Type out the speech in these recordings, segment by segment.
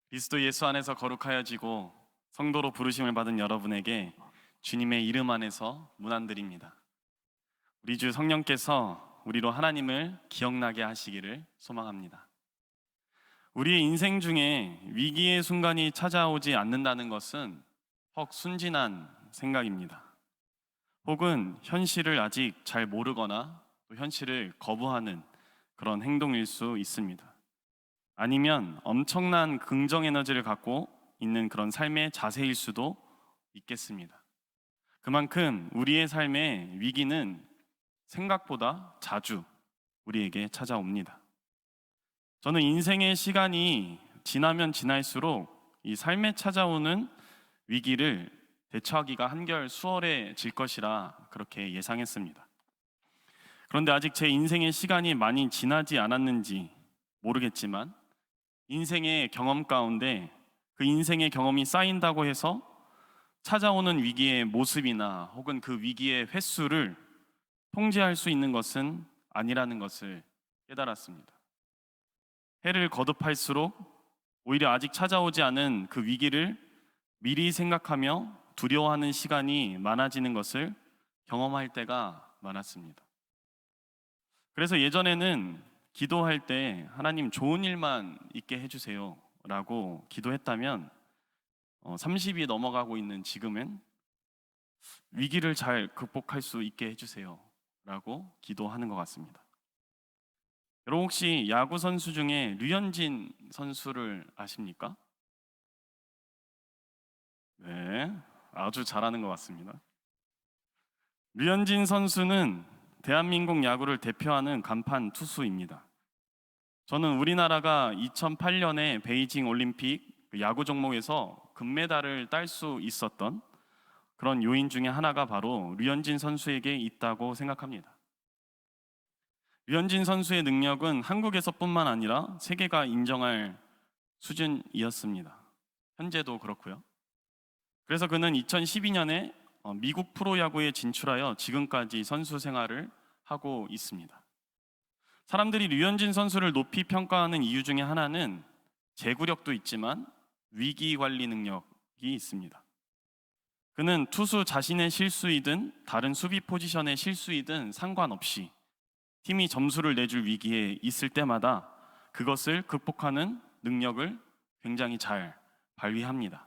그리스도 예수 안에서 거룩하여지고 성도로 부르심을 받은 여러분에게 주님의 이름 안에서 문안드립니다. 우리 주 성령께서 우리로 하나님을 기억나게 하시기를 소망합니다. 우리의 인생 중에 위기의 순간이 찾아오지 않는다는 것은 헉 순진한 생각입니다. 혹은 현실을 아직 잘 모르거나 또 현실을 거부하는 그런 행동일 수 있습니다. 아니면 엄청난 긍정 에너지를 갖고 있는 그런 삶의 자세일 수도 있겠습니다. 그만큼 우리의 삶의 위기는 생각보다 자주 우리에게 찾아옵니다. 저는 인생의 시간이 지나면 지날수록 이 삶에 찾아오는 위기를 대처하기가 한결 수월해질 것이라 그렇게 예상했습니다. 그런데 아직 제 인생의 시간이 많이 지나지 않았는지 모르겠지만 인생의 경험 가운데 그 인생의 경험이 쌓인다고 해서 찾아오는 위기의 모습이나 혹은 그 위기의 횟수를 통제할 수 있는 것은 아니라는 것을 깨달았습니다. 해를 거듭할수록 오히려 아직 찾아오지 않은 그 위기를 미리 생각하며 두려워하는 시간이 많아지는 것을 경험할 때가 많았습니다. 그래서 예전에는 기도할 때 하나님 좋은 일만 있게 해주세요 라고 기도했다면 30이 넘어가고 있는 지금은 위기를 잘 극복할 수 있게 해주세요 라고 기도하는 것 같습니다. 여러분 혹시 야구 선수 중에 류현진 선수를 아십니까? 네, 아주 잘하는 것 같습니다. 류현진 선수는 대한민국 야구를 대표하는 간판 투수입니다. 저는 우리나라가 2008년에 베이징 올림픽 야구 종목에서 금메달을 딸 수 있었던 그런 요인 중에 하나가 바로 류현진 선수에게 있다고 생각합니다. 류현진 선수의 능력은 한국에서뿐만 아니라 세계가 인정할 수준이었습니다. 현재도 그렇고요. 그래서 그는 2012년에 미국 프로야구에 진출하여 지금까지 선수 생활을 하고 있습니다. 사람들이 류현진 선수를 높이 평가하는 이유 중에 하나는 제구력도 있지만 위기 관리 능력이 있습니다. 그는 투수 자신의 실수이든 다른 수비 포지션의 실수이든 상관없이 팀이 점수를 내줄 위기에 있을 때마다 그것을 극복하는 능력을 굉장히 잘 발휘합니다.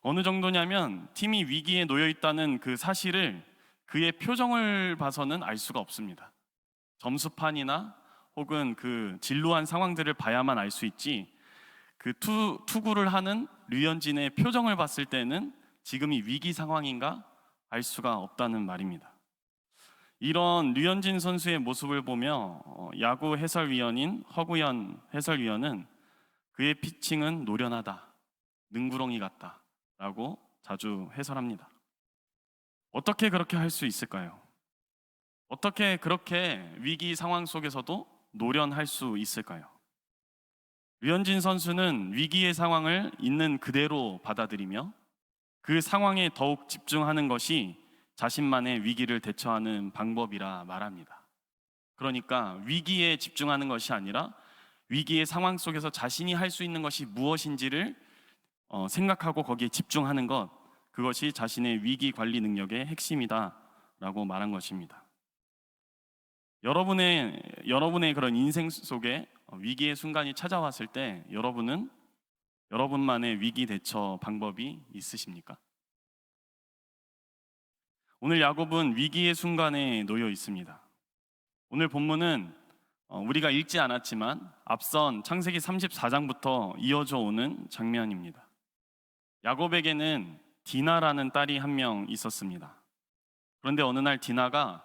어느 정도냐면 팀이 위기에 놓여 있다는 그 사실을 그의 표정을 봐서는 알 수가 없습니다. 점수판이나 혹은 그 진로한 상황들을 봐야만 알 수 있지 그 투구를 하는 류현진의 표정을 봤을 때는 지금이 위기 상황인가 알 수가 없다는 말입니다. 이런 류현진 선수의 모습을 보며 야구 해설위원인 허구현 해설위원은 그의 피칭은 노련하다, 능구렁이 같다 라고 자주 해설합니다. 어떻게 그렇게 할 수 있을까요? 어떻게 그렇게 위기 상황 속에서도 노련할 수 있을까요? 류현진 선수는 위기의 상황을 있는 그대로 받아들이며 그 상황에 더욱 집중하는 것이 자신만의 위기를 대처하는 방법이라 말합니다. 그러니까 위기에 집중하는 것이 아니라 위기의 상황 속에서 자신이 할 수 있는 것이 무엇인지를 생각하고 거기에 집중하는 것, 그것이 자신의 위기 관리 능력의 핵심이다라고 말한 것입니다. 여러분의 그런 인생 속에 위기의 순간이 찾아왔을 때 여러분은 여러분만의 위기 대처 방법이 있으십니까? 오늘 야곱은 위기의 순간에 놓여 있습니다. 오늘 본문은 우리가 읽지 않았지만 앞선 창세기 34장부터 이어져 오는 장면입니다. 야곱에게는 디나라는 딸이 한 명 있었습니다. 그런데 어느 날 디나가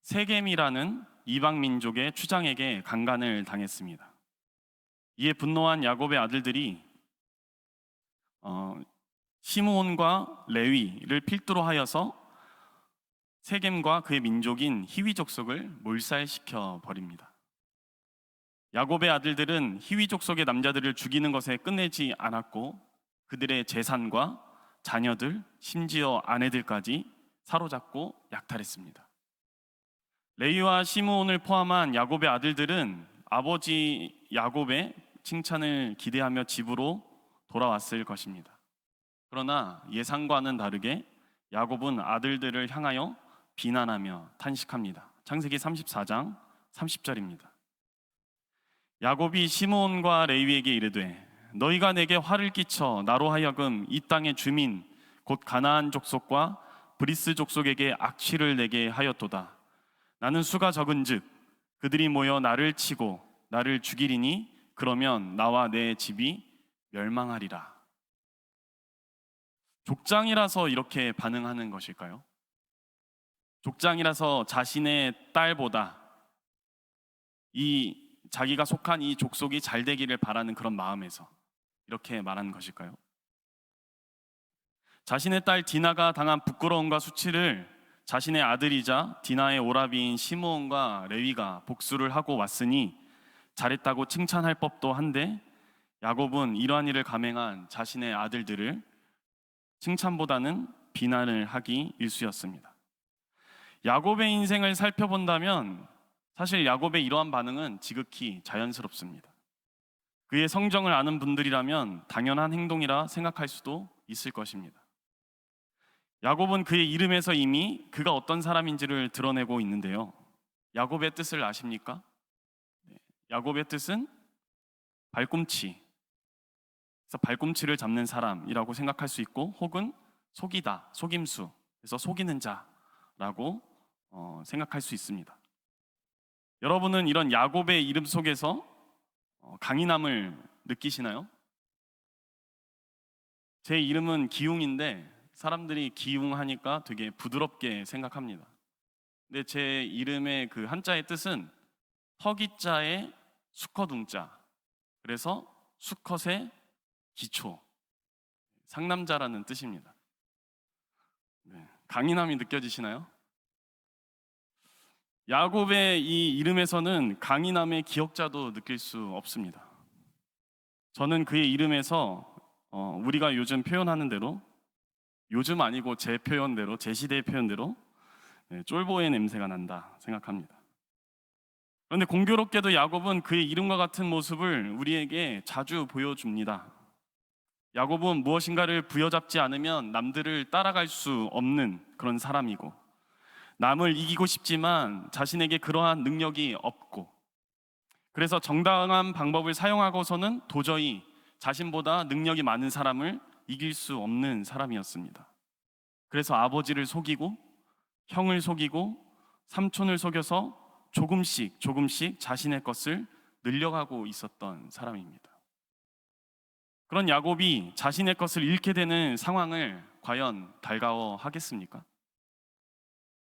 세겜이라는 이방 민족의 추장에게 강간을 당했습니다. 이에 분노한 야곱의 아들들이 시므온과 레위를 필두로 하여서 세겜과 그의 민족인 히위 족속을 몰살시켜 버립니다. 야곱의 아들들은 히위 족속의 남자들을 죽이는 것에 끝내지 않았고 그들의 재산과 자녀들, 심지어 아내들까지 사로잡고 약탈했습니다. 레위와 시므온을 포함한 야곱의 아들들은 아버지 야곱의 칭찬을 기대하며 집으로 돌아왔을 것입니다. 그러나 예상과는 다르게 야곱은 아들들을 향하여 비난하며 탄식합니다. 창세기 34장 30절입니다. 야곱이 시므온과 레위에게 이르되 너희가 내게 화를 끼쳐 나로 하여금 이 땅의 주민 곧 가나안 족속과 브리스 족속에게 악취를 내게 하였도다. 나는 수가 적은즉 그들이 모여 나를 치고 나를 죽이리니 그러면 나와 내 집이 멸망하리라. 족장이라서 이렇게 반응하는 것일까요? 족장이라서 자신의 딸보다 이 자기가 속한 이 족속이 잘 되기를 바라는 그런 마음에서 이렇게 말하는 것일까요? 자신의 딸 디나가 당한 부끄러움과 수치를 자신의 아들이자 디나의 오라비인 시므온과 레위가 복수를 하고 왔으니 잘했다고 칭찬할 법도 한데 야곱은 이러한 일을 감행한 자신의 아들들을 칭찬보다는 비난을 하기 일쑤였습니다. 야곱의 인생을 살펴본다면 사실 야곱의 이러한 반응은 지극히 자연스럽습니다. 그의 성정을 아는 분들이라면 당연한 행동이라 생각할 수도 있을 것입니다. 야곱은 그의 이름에서 이미 그가 어떤 사람인지를 드러내고 있는데요. 야곱의 뜻을 아십니까? 야곱의 뜻은 발꿈치, 그래서 발꿈치를 잡는 사람이라고 생각할 수 있고, 혹은 속이다, 속임수, 그래서 속이는 자라고 생각할 수 있습니다. 여러분은 이런 야곱의 이름 속에서 강인함을 느끼시나요? 제 이름은 기웅인데 사람들이 기웅하니까 되게 부드럽게 생각합니다. 근데 제 이름의 그 한자의 뜻은 서기자의 수컷웅자, 그래서 수컷의 기초, 상남자라는 뜻입니다. 강인함이 느껴지시나요? 야곱의 이 이름에서는 강인함의 기억자도 느낄 수 없습니다. 저는 그의 이름에서 우리가 요즘 표현하는 대로, 요즘 아니고 제 표현대로, 제 시대의 표현대로 쫄보의 냄새가 난다 생각합니다. 그런데 공교롭게도 야곱은 그의 이름과 같은 모습을 우리에게 자주 보여줍니다. 야곱은 무엇인가를 부여잡지 않으면 남들을 따라갈 수 없는 그런 사람이고, 남을 이기고 싶지만 자신에게 그러한 능력이 없고, 그래서 정당한 방법을 사용하고서는 도저히 자신보다 능력이 많은 사람을 이길 수 없는 사람이었습니다. 그래서 아버지를 속이고 형을 속이고 삼촌을 속여서 조금씩 자신의 것을 늘려가고 있었던 사람입니다. 그런 야곱이 자신의 것을 잃게 되는 상황을 과연 달가워하겠습니까?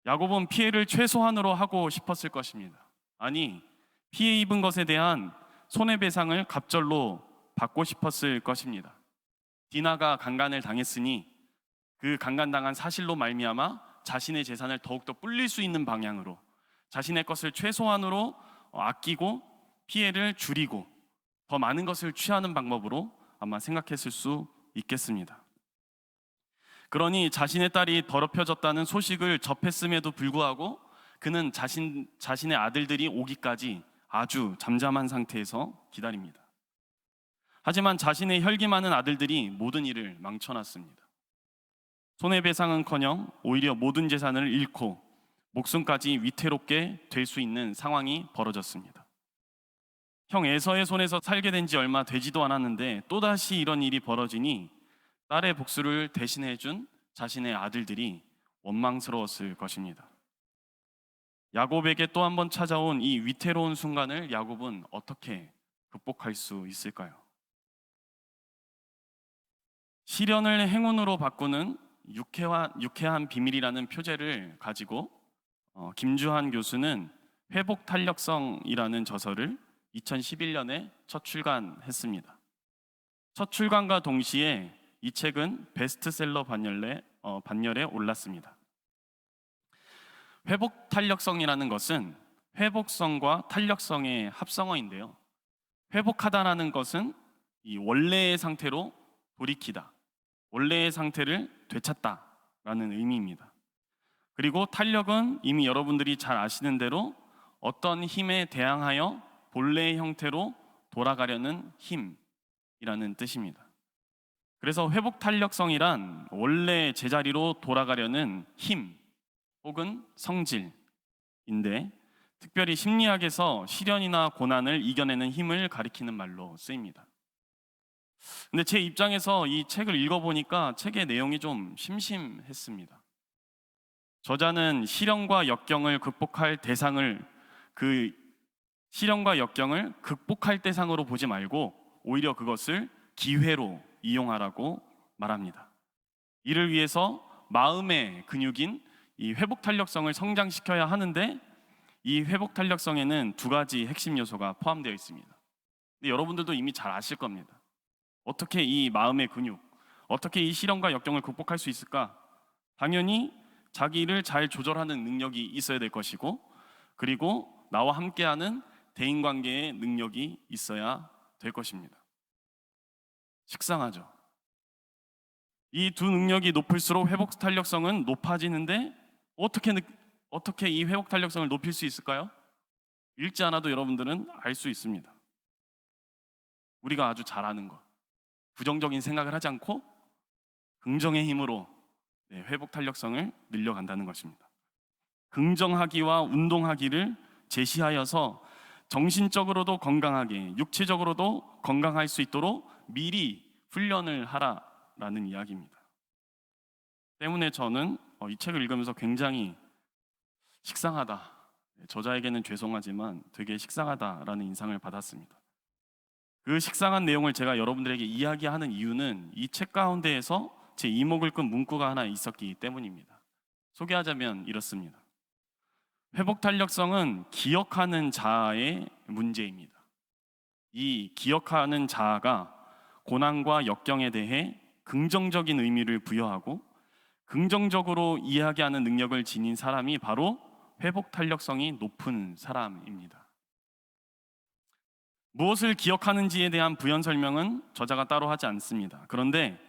야곱은 피해를 최소한으로 하고 싶었을 것입니다. 아니, 피해 입은 것에 대한 손해배상을 갑절로 받고 싶었을 것입니다. 디나가 강간을 당했으니 그 강간당한 사실로 말미암아 자신의 재산을 더욱더 불릴 수 있는 방향으로, 자신의 것을 최소한으로 아끼고 피해를 줄이고 더 많은 것을 취하는 방법으로 아마 생각했을 수 있겠습니다. 그러니 자신의 딸이 더럽혀졌다는 소식을 접했음에도 불구하고 그는 자신의 아들들이 오기까지 아주 잠잠한 상태에서 기다립니다. 하지만 자신의 혈기 많은 아들들이 모든 일을 망쳐놨습니다. 손해배상은커녕 오히려 모든 재산을 잃고 목숨까지 위태롭게 될 수 있는 상황이 벌어졌습니다. 형 에서의 손에서 살게 된 지 얼마 되지도 않았는데 또다시 이런 일이 벌어지니 딸의 복수를 대신해 준 자신의 아들들이 원망스러웠을 것입니다. 야곱에게 또 한 번 찾아온 이 위태로운 순간을 야곱은 어떻게 극복할 수 있을까요? 시련을 행운으로 바꾸는 유쾌한 비밀이라는 표제를 가지고 김주한 교수는 회복 탄력성이라는 저서를 2011년에 첫 출간했습니다. 첫 출간과 동시에 이 책은 베스트셀러 반열에 올랐습니다. 회복 탄력성이라는 것은 회복성과 탄력성의 합성어인데요. 회복하다라는 것은 이 원래의 상태로 돌이키다, 원래의 상태를 되찾다라는 의미입니다. 그리고 탄력은 이미 여러분들이 잘 아시는 대로 어떤 힘에 대항하여 본래의 형태로 돌아가려는 힘이라는 뜻입니다. 그래서 회복 탄력성이란 원래 제자리로 돌아가려는 힘 혹은 성질인데, 특별히 심리학에서 시련이나 고난을 이겨내는 힘을 가리키는 말로 쓰입니다. 근데 제 입장에서 이 책을 읽어보니까 책의 내용이 좀 심심했습니다. 저자는 시련과 역경을 극복할 대상을 보지 말고 오히려 그것을 기회로 이용하라고 말합니다. 이를 위해서 마음의 근육인 이 회복 탄력성을 성장시켜야 하는데, 이 회복 탄력성에는 두 가지 핵심 요소가 포함되어 있습니다. 근데 여러분들도 이미 잘 아실 겁니다. 어떻게 이 마음의 근육, 어떻게 이 시련과 역경을 극복할 수 있을까? 당연히 자기를 잘 조절하는 능력이 있어야 될 것이고, 그리고 나와 함께하는 대인관계의 능력이 있어야 될 것입니다. 식상하죠? 이 두 능력이 높을수록 회복 탄력성은 높아지는데, 어떻게 이 회복 탄력성을 높일 수 있을까요? 읽지 않아도 여러분들은 알 수 있습니다. 우리가 아주 잘 아는 것, 부정적인 생각을 하지 않고 긍정의 힘으로 회복 탄력성을 늘려간다는 것입니다. 긍정하기와 운동하기를 제시하여서 정신적으로도 건강하게, 육체적으로도 건강할 수 있도록 미리 훈련을 하라라는 이야기입니다. 때문에 저는 이 책을 읽으면서 굉장히 식상하다, 저자에게는 죄송하지만 되게 식상하다라는 인상을 받았습니다. 그 식상한 내용을 제가 여러분들에게 이야기하는 이유는 이 책 가운데에서 제 이목을 끈 문구가 하나 있었기 때문입니다. 소개하자면 이렇습니다. 회복 탄력성은 기억하는 자아의 문제입니다. 이 기억하는 자아가 고난과 역경에 대해 긍정적인 의미를 부여하고 긍정적으로 이야기하는 능력을 지닌 사람이 바로 회복 탄력성이 높은 사람입니다. 무엇을 기억하는지에 대한 부연 설명은 저자가 따로 하지 않습니다. 그런데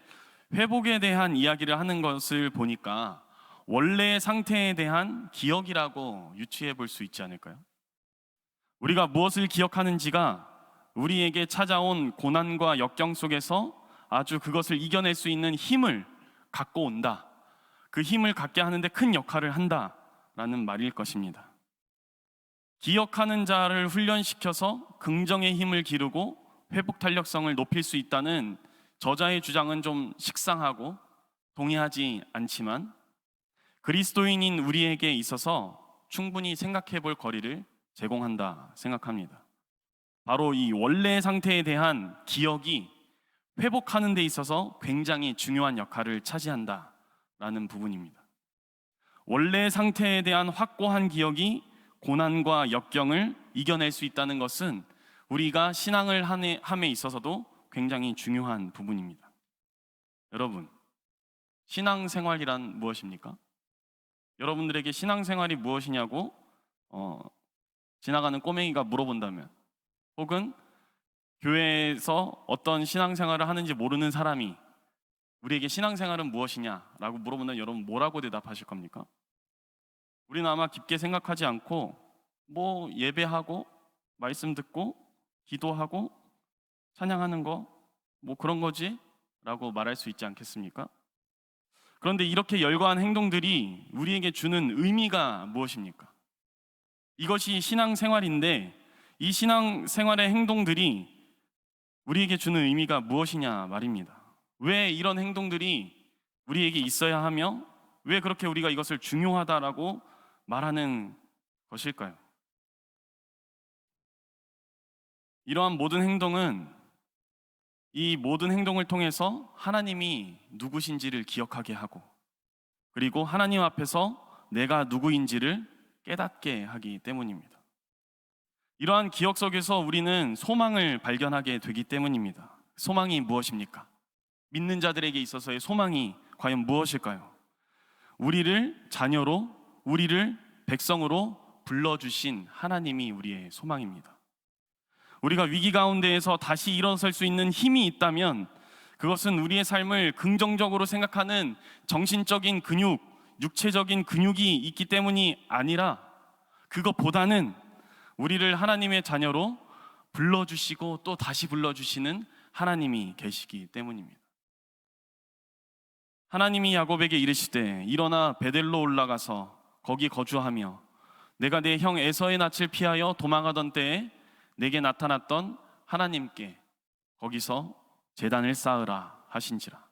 회복에 대한 이야기를 하는 것을 보니까 원래의 상태에 대한 기억이라고 유추해 볼 수 있지 않을까요? 우리가 무엇을 기억하는지가 우리에게 찾아온 고난과 역경 속에서 아주 그것을 이겨낼 수 있는 힘을 갖고 온다. 그 힘을 갖게 하는데 큰 역할을 한다라는 말일 것입니다. 기억하는 자를 훈련시켜서 긍정의 힘을 기르고 회복 탄력성을 높일 수 있다는 저자의 주장은 좀 식상하고 동의하지 않지만, 그리스도인인 우리에게 있어서 충분히 생각해 볼 거리를 제공한다 생각합니다. 바로 이 원래의 상태에 대한 기억이 회복하는 데 있어서 굉장히 중요한 역할을 차지한다라는 부분입니다. 원래의 상태에 대한 확고한 기억이 고난과 역경을 이겨낼 수 있다는 것은 우리가 신앙을 함에 있어서도 굉장히 중요한 부분입니다. 여러분, 신앙생활이란 무엇입니까? 여러분들에게 신앙생활이 무엇이냐고 지나가는 꼬맹이가 물어본다면, 혹은 교회에서 어떤 신앙생활을 하는지 모르는 사람이 우리에게 신앙생활은 무엇이냐라고 물어보면 여러분 뭐라고 대답하실 겁니까? 우리는 아마 깊게 생각하지 않고 예배하고 말씀 듣고 기도하고 찬양하는 거 그런 거지 라고 말할 수 있지 않겠습니까? 그런데 이렇게 열거한 행동들이 우리에게 주는 의미가 무엇입니까? 이것이 신앙생활인데, 이 신앙생활의 행동들이 우리에게 주는 의미가 무엇이냐 말입니다. 왜 이런 행동들이 우리에게 있어야 하며 왜 그렇게 우리가 이것을 중요하다라고 말하는 것일까요? 이러한 모든 행동은 이 모든 행동을 통해서 하나님이 누구신지를 기억하게 하고, 그리고 하나님 앞에서 내가 누구인지를 깨닫게 하기 때문입니다. 이러한 기억 속에서 우리는 소망을 발견하게 되기 때문입니다. 소망이 무엇입니까? 믿는 자들에게 있어서의 소망이 과연 무엇일까요? 우리를 자녀로, 우리를 백성으로 불러주신 하나님이 우리의 소망입니다. 우리가 위기 가운데에서 다시 일어설 수 있는 힘이 있다면 그것은 우리의 삶을 긍정적으로 생각하는 정신적인 근육, 육체적인 근육이 있기 때문이 아니라, 그것보다는 우리를 하나님의 자녀로 불러주시고 또 다시 불러주시는 하나님이 계시기 때문입니다. 하나님이 야곱에게 이르시되 일어나 베델로 올라가서 거기 거주하며 내가 내 형 에서의 낯을 피하여 도망하던 때에 내게 나타났던 하나님께 거기서 제단을 쌓으라 하신지라.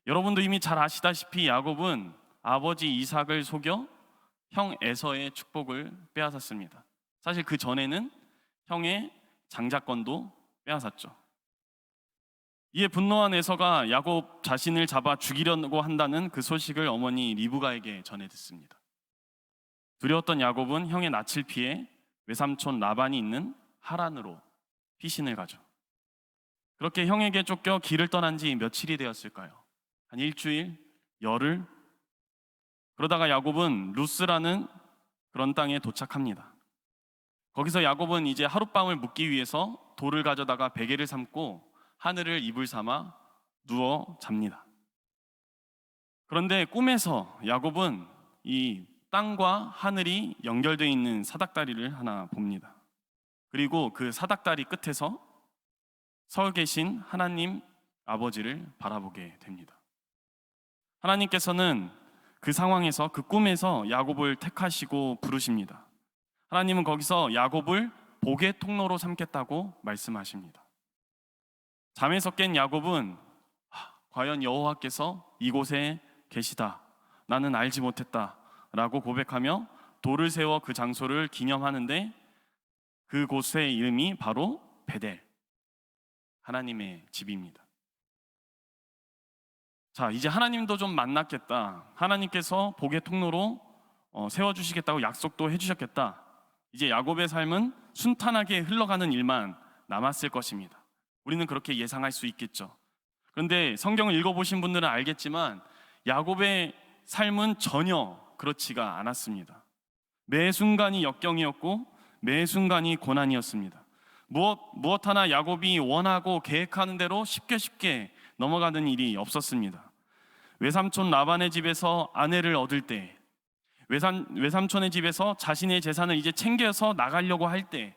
여러분도 이미 잘 아시다시피 야곱은 아버지 이삭을 속여 형 에서의 축복을 빼앗았습니다. 사실 그 전에는 형의 장자권도 빼앗았죠. 이에 분노한 에서가 야곱 자신을 잡아 죽이려고 한다는 그 소식을 어머니 리브가에게 전해 듣습니다. 두려웠던 야곱은 형의 낯을 피해 외삼촌 라반이 있는 하란으로 피신을 가죠. 그렇게 형에게 쫓겨 길을 떠난 지 며칠이 되었을까요? 한 일주일, 열흘? 그러다가 야곱은 루스라는 그런 땅에 도착합니다. 거기서 야곱은 이제 하룻밤을 묵기 위해서 돌을 가져다가 베개를 삼고 하늘을 이불 삼아 누워 잡니다. 그런데 꿈에서 야곱은 이 땅과 하늘이 연결되어 있는 사닥다리를 하나 봅니다. 그리고 그 사닥다리 끝에서 서 계신 하나님 아버지를 바라보게 됩니다. 하나님께서는 그 상황에서, 그 꿈에서 야곱을 택하시고 부르십니다. 하나님은 거기서 야곱을 복의 통로로 삼겠다고 말씀하십니다. 잠에서 깬 야곱은 과연 여호와께서 이곳에 계시다, 나는 알지 못했다 라고 고백하며 돌을 세워 그 장소를 기념하는데 그곳의 이름이 바로 베델, 하나님의 집입니다. 자, 이제 하나님도 좀 만났겠다, 하나님께서 복의 통로로 세워주시겠다고 약속도 해주셨겠다. 이제 야곱의 삶은 순탄하게 흘러가는 일만 남았을 것입니다. 우리는 그렇게 예상할 수 있겠죠. 그런데 성경을 읽어보신 분들은 알겠지만 야곱의 삶은 전혀 그렇지가 않았습니다. 매 순간이 역경이었고 매 순간이 고난이었습니다. 무엇 하나 야곱이 원하고 계획하는 대로 쉽게 넘어가는 일이 없었습니다. 외삼촌 라반의 집에서 아내를 얻을 때, 외삼촌의 집에서 자신의 재산을 이제 챙겨서 나가려고 할 때,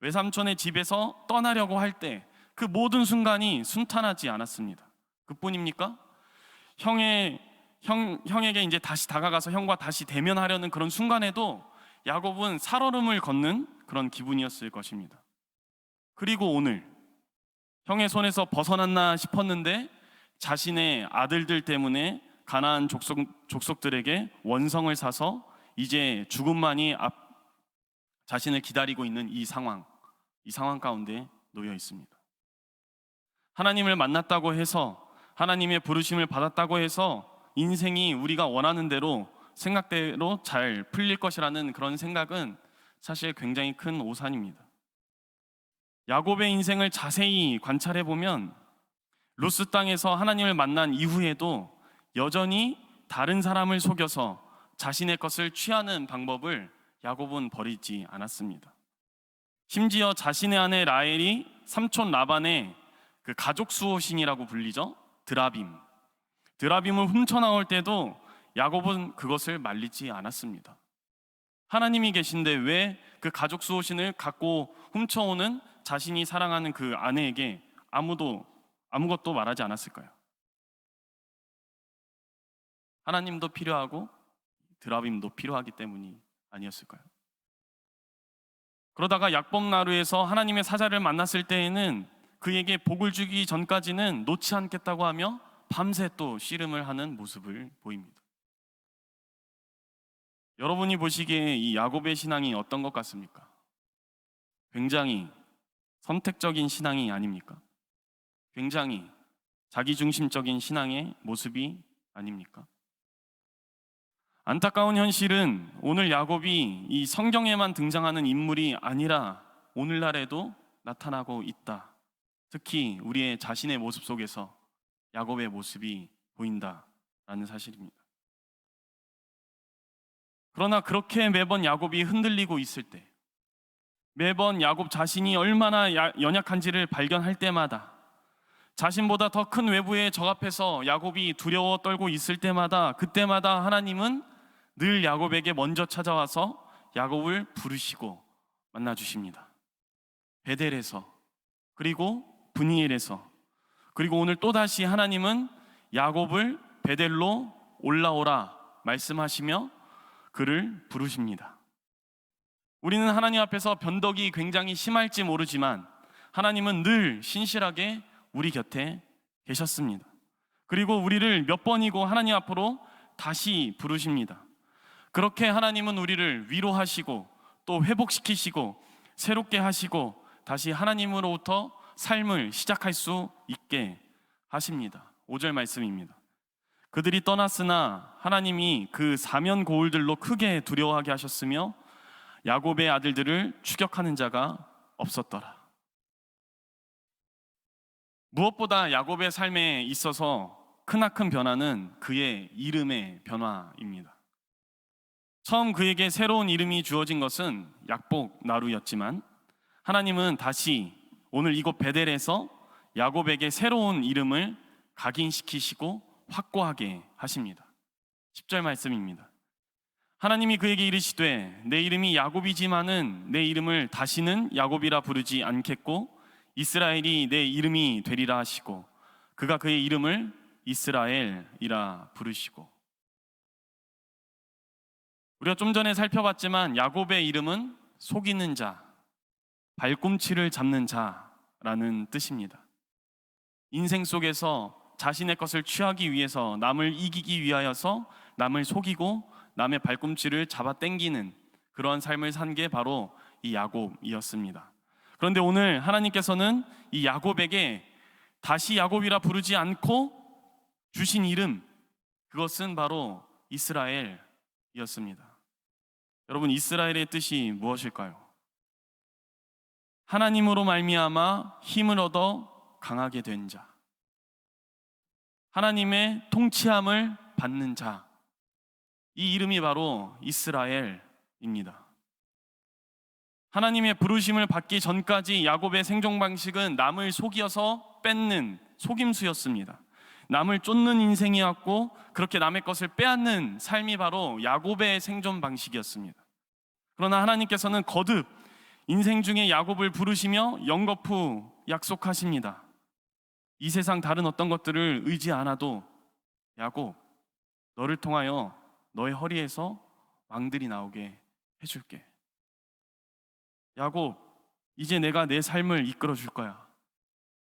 외삼촌의 집에서 떠나려고 할 때, 그 모든 순간이 순탄하지 않았습니다. 그뿐입니까? 형에게 이제 다시 다가가서 형과 다시 대면하려는 그런 순간에도 야곱은 살얼음을 걷는 그런 기분이었을 것입니다. 그리고 오늘 형의 손에서 벗어났나 싶었는데 자신의 아들들 때문에 가나안 족속들에게 원성을 사서 이제 죽음만이 자신을 기다리고 있는 이 상황 가운데 놓여 있습니다. 하나님을 만났다고 해서, 하나님의 부르심을 받았다고 해서 인생이 우리가 원하는 대로, 생각대로 잘 풀릴 것이라는 그런 생각은 사실 굉장히 큰 오산입니다. 야곱의 인생을 자세히 관찰해 보면 루스 땅에서 하나님을 만난 이후에도 여전히 다른 사람을 속여서 자신의 것을 취하는 방법을 야곱은 버리지 않았습니다. 심지어 자신의 아내 라헬이 삼촌 라반의 그 가족 수호신이라고 불리죠. 드라빔을 훔쳐나올 때도 야곱은 그것을 말리지 않았습니다. 하나님이 계신데 왜 그 가족 수호신을 갖고 훔쳐오는 자신이 사랑하는 그 아내에게 아무것도 말하지 않았을까요? 하나님도 필요하고 드라빔도 필요하기 때문이 아니었을까요? 그러다가 약복나루에서 하나님의 사자를 만났을 때에는 그에게 복을 주기 전까지는 놓지 않겠다고 하며 밤새 또 씨름을 하는 모습을 보입니다. 여러분이 보시기에 이 야곱의 신앙이 어떤 것 같습니까? 굉장히 선택적인 신앙이 아닙니까? 굉장히 자기중심적인 신앙의 모습이 아닙니까? 안타까운 현실은 오늘 야곱이 이 성경에만 등장하는 인물이 아니라 오늘날에도 나타나고 있다. 특히 우리의 자신의 모습 속에서 야곱의 모습이 보인다라는 사실입니다. 그러나 그렇게 매번 야곱이 흔들리고 있을 때, 매번 야곱 자신이 얼마나 연약한지를 발견할 때마다, 자신보다 더 큰 외부의 적 앞에서 야곱이 두려워 떨고 있을 때마다, 그때마다 하나님은 늘 야곱에게 먼저 찾아와서 야곱을 부르시고 만나주십니다. 베델에서, 그리고 브니엘에서, 그리고 오늘 또다시 하나님은 야곱을 베델로 올라오라 말씀하시며 그를 부르십니다. 우리는 하나님 앞에서 변덕이 굉장히 심할지 모르지만 하나님은 늘 신실하게 우리 곁에 계셨습니다. 그리고 우리를 몇 번이고 하나님 앞으로 다시 부르십니다. 그렇게 하나님은 우리를 위로하시고 또 회복시키시고 새롭게 하시고 다시 하나님으로부터 삶을 시작할 수 있게 하십니다. 5절 말씀입니다. 그들이 떠났으나 하나님이 그 사면 고울들로 크게 두려워하게 하셨으며 야곱의 아들들을 추격하는 자가 없었더라. 무엇보다 야곱의 삶에 있어서 크나큰 변화는 그의 이름의 변화입니다. 처음 그에게 새로운 이름이 주어진 것은 약복 나루였지만 하나님은 다시 오늘 이곳 베델에서 야곱에게 새로운 이름을 각인시키시고 확고하게 하십니다. 10절 말씀입니다. 하나님이 그에게 이르시되 내 이름이 야곱이지만은 내 이름을 다시는 야곱이라 부르지 않겠고 이스라엘이 내 이름이 되리라 하시고 그가 그의 이름을 이스라엘이라 부르시고. 우리가 좀 전에 살펴봤지만 야곱의 이름은 속이는 자, 발꿈치를 잡는 자라는 뜻입니다. 인생 속에서 자신의 것을 취하기 위해서 남을 이기기 위하여서 남을 속이고 남의 발꿈치를 잡아 당기는 그러한 삶을 산 게 바로 이 야곱이었습니다. 그런데 오늘 하나님께서는 이 야곱에게 다시 야곱이라 부르지 않고 주신 이름, 그것은 바로 이스라엘이었습니다. 여러분, 이스라엘의 뜻이 무엇일까요? 하나님으로 말미암아 힘을 얻어 강하게 된 자, 하나님의 통치함을 받는 자, 이 이름이 바로 이스라엘입니다. 하나님의 부르심을 받기 전까지 야곱의 생존 방식은 남을 속여서 뺏는 속임수였습니다. 남을 쫓는 인생이었고 그렇게 남의 것을 빼앗는 삶이 바로 야곱의 생존 방식이었습니다. 그러나 하나님께서는 거듭 인생 중에 야곱을 부르시며 연거푸 약속하십니다. 이 세상 다른 어떤 것들을 의지 않아도 야곱, 너를 통하여 너의 허리에서 왕들이 나오게 해줄게. 야곱, 이제 내가 내 삶을 이끌어 줄 거야.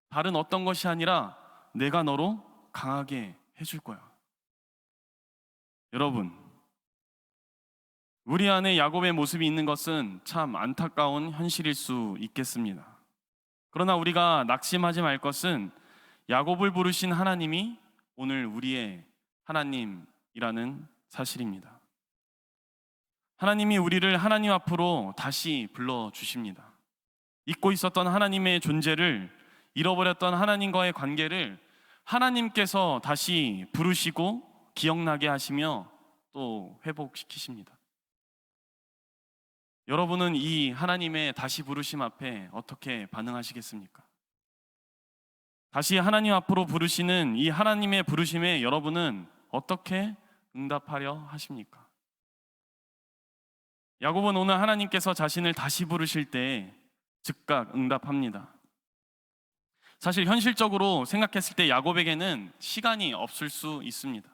다른 어떤 것이 아니라 내가 너로 강하게 해줄 거야. 여러분, 우리 안에 야곱의 모습이 있는 것은 참 안타까운 현실일 수 있겠습니다. 그러나 우리가 낙심하지 말 것은 야곱을 부르신 하나님이 오늘 우리의 하나님이라는 사실입니다. 하나님이 우리를 하나님 앞으로 다시 불러주십니다. 잊고 있었던 하나님의 존재를, 잃어버렸던 하나님과의 관계를 하나님께서 다시 부르시고 기억나게 하시며 또 회복시키십니다. 여러분은 이 하나님의 다시 부르심 앞에 어떻게 반응하시겠습니까? 다시 하나님 앞으로 부르시는 이 하나님의 부르심에 여러분은 어떻게 응답하려 하십니까? 야곱은 오늘 하나님께서 자신을 다시 부르실 때 즉각 응답합니다. 사실 현실적으로 생각했을 때 야곱에게는 시간이 없을 수 있습니다.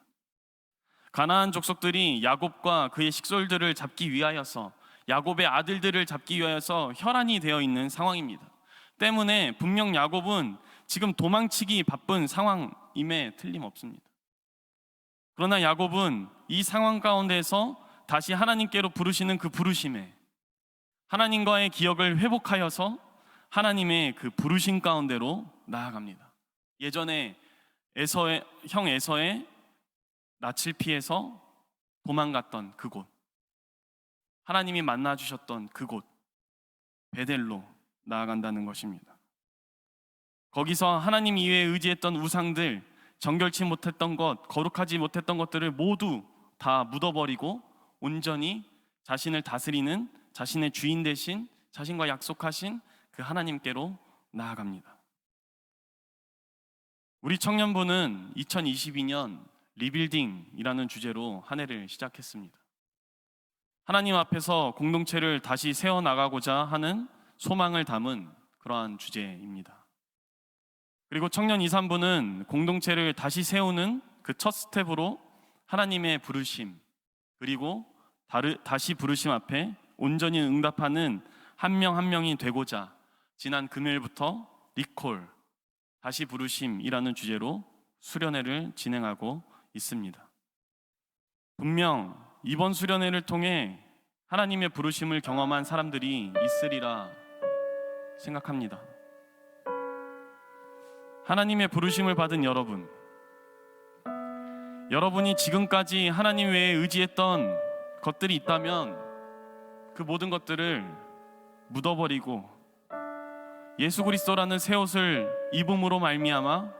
가나안 족속들이 야곱과 그의 식솔들을 잡기 위하여서, 야곱의 아들들을 잡기 위하여서 혈안이 되어 있는 상황입니다. 때문에 분명 야곱은 지금 도망치기 바쁜 상황임에 틀림없습니다. 그러나 야곱은 이 상황 가운데서 다시 하나님께로 부르시는 그 부르심에 하나님과의 기억을 회복하여서 하나님의 그 부르심 가운데로 나아갑니다. 예전에 형 에서의 낯을 피해서 도망갔던 그곳, 하나님이 만나주셨던 그곳 베델로 나아간다는 것입니다. 거기서 하나님 이외에 의지했던 우상들, 정결치 못했던 것, 거룩하지 못했던 것들을 모두 다 묻어버리고 온전히 자신을 다스리는, 자신의 주인 되신, 자신과 약속하신 그 하나님께로 나아갑니다. 우리 청년부는 2022년 리빌딩이라는 주제로 한 해를 시작했습니다. 하나님 앞에서 공동체를 다시 세워나가고자 하는 소망을 담은 그러한 주제입니다. 그리고 청년 2, 3부는 공동체를 다시 세우는 그 첫 스텝으로 하나님의 부르심, 그리고 다시 부르심 앞에 온전히 응답하는 한 명 한 명이 되고자 지난 금요일부터 리콜, 다시 부르심이라는 주제로 수련회를 진행하고 있습니다. 분명 이번 수련회를 통해 하나님의 부르심을 경험한 사람들이 있으리라 생각합니다. 하나님의 부르심을 받은 여러분이 지금까지 하나님 외에 의지했던 것들이 있다면 그 모든 것들을 묻어버리고 예수 그리스도라는 새 옷을 입음으로 말미암아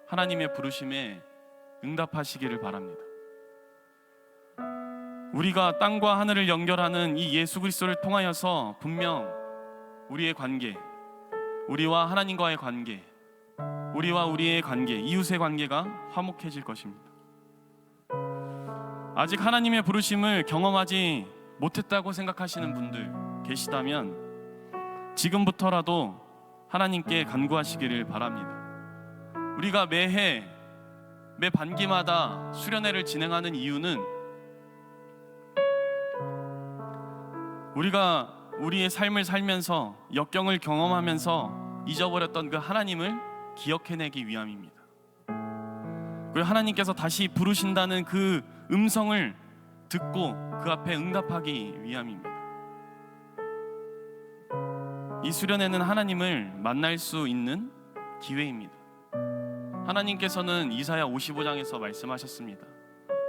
하나님의 부르심에 응답하시기를 바랍니다. 우리가 땅과 하늘을 연결하는 이 예수 그리스도를 통하여서 분명 우리의 관계, 우리와 하나님과의 관계, 우리와 우리의 관계, 이웃의 관계가 화목해질 것입니다. 아직 하나님의 부르심을 경험하지 못했다고 생각하시는 분들 계시다면 지금부터라도 하나님께 간구하시기를 바랍니다. 우리가 매 반기마다 수련회를 진행하는 이유는 우리가 우리의 삶을 살면서 역경을 경험하면서 잊어버렸던 그 하나님을 기억해내기 위함입니다. 그리고 하나님께서 다시 부르신다는 그 음성을 듣고 그 앞에 응답하기 위함입니다. 이 수련회는 하나님을 만날 수 있는 기회입니다. 하나님께서는 이사야 55장에서 말씀하셨습니다.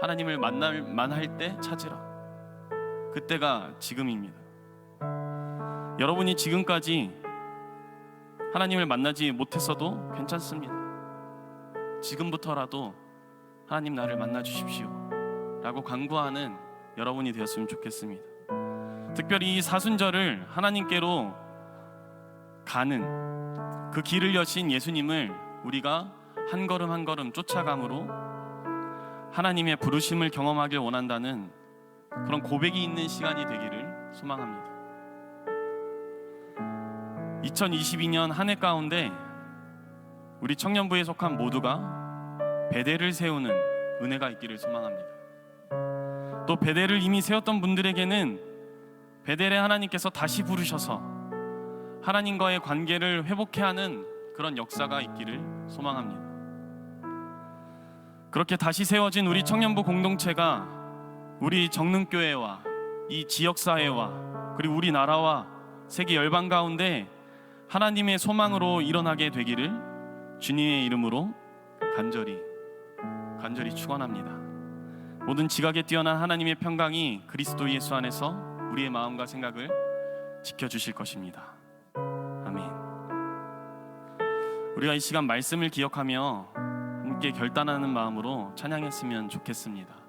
하나님을 만날 때 찾으라. 그때가 지금입니다. 여러분이 지금까지 하나님을 만나지 못했어도 괜찮습니다. 지금부터라도 하나님 나를 만나 주십시오 라고 간구하는 여러분이 되었으면 좋겠습니다. 특별히 이 사순절을 하나님께로 가는 그 길을 여신 예수님을 우리가 한 걸음 한 걸음 쫓아감으로 하나님의 부르심을 경험하길 원한다는 그런 고백이 있는 시간이 되기를 소망합니다. 2022년 한 해 가운데 우리 청년부에 속한 모두가 베델을 세우는 은혜가 있기를 소망합니다. 또 베델을 이미 세웠던 분들에게는 베델에 하나님께서 다시 부르셔서 하나님과의 관계를 회복해야 하는 그런 역사가 있기를 소망합니다. 그렇게 다시 세워진 우리 청년부 공동체가 우리 정릉교회와 이 지역사회와 그리고 우리나라와 세계 열방 가운데 하나님의 소망으로 일어나게 되기를 주님의 이름으로 간절히 축원합니다. 모든 지각에 뛰어난 하나님의 평강이 그리스도 예수 안에서 우리의 마음과 생각을 지켜주실 것입니다. 아멘. 우리가 이 시간 말씀을 기억하며 함께 결단하는 마음으로 찬양했으면 좋겠습니다.